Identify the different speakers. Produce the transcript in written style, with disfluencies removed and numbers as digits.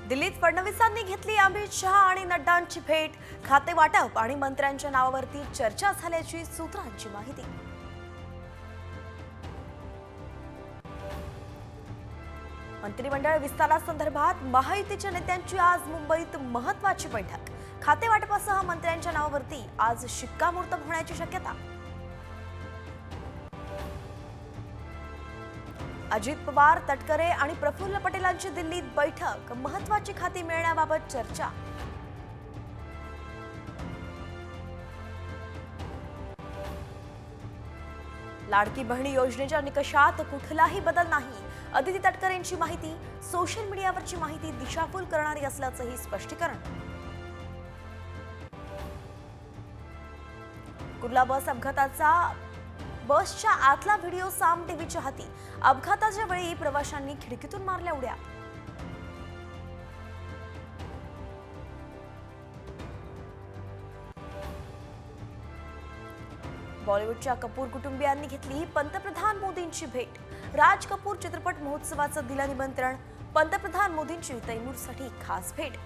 Speaker 1: दिल्लीत फडणवीसांनी घेतली अमित शहा आणि नड्डांची भेट. खाते वाटप आणि मंत्र्यांच्या नावावरती चर्चा झाल्याची सूत्रांची माहिती. मंत्रिमंडळ विस्तारासंदर्भात महायुतीच्या नेत्यांची आज मुंबईत महत्त्वाची बैठक. खाते वाटपासह मंत्र्यांच्या नावावरती आज शिक्कामोर्तब होण्याची शक्यता. अजित पवार, तटकरे आणि प्रफुल्ल पटेलांची दिल्लीत बैठक. महत्त्वाची खाती मिळण्याबाबत चर्चा. लाडकी बहिणी योजनेच्या निकषात कुठलाही बदल नाही. अदिती तटकरेंची माहिती. सोशल मीडियावरची माहिती दिशाभूल करणारी असल्याचंही स्पष्टीकरण. कुर्ला बसच्या आतला व्हिडिओ साम टीव्हीच्या हाती. अपघाताच्या वेळी प्रवाशांनी खिडकीतून मारल्या उड्या. बॉलिवूडच्या कपूर कुटुंबियांनी घेतली पंतप्रधान मोदींची भेट. राज कपूर चित्रपट महोत्सवाचं दिलं निमंत्रण. पंतप्रधान मोदींची तैमूरसाठी खास भेट.